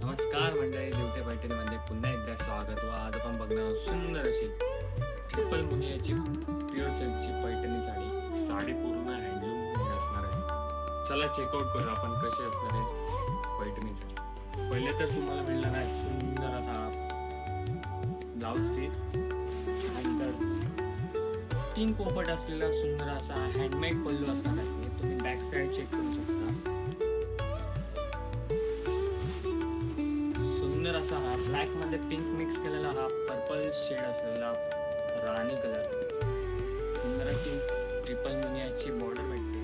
नमस्कार मंडळी, देवते पैठणीमध्ये पुन्हा एकदा स्वागत व आज आपण बघणार आहोत सुंदर अशी ट्रिपल मुनियाची प्युअर सिल्कची पैठणी साडी. साडी पूर्ण हँडलूम असणार आहे. चला चेकआउट करू आपण कशी असणार आहे पैठणी साडी. पहिले तर तुम्हाला मिळणार आहे सुंदर असा ब्लाउज पीस, नंतर 3 पोपट असलेला सुंदर असा हँडमेड पल्लू असणार आहे. तुम्ही बॅक साइड चेक करू शकता. सुंदर असा हा ब्लॅक मध्ये पिंक मिक्स केलेला हा पर्पल शेड असलेला राणी कलर. सुंदर अशी ट्रिपल मुनियाची बॉर्डर भेटते.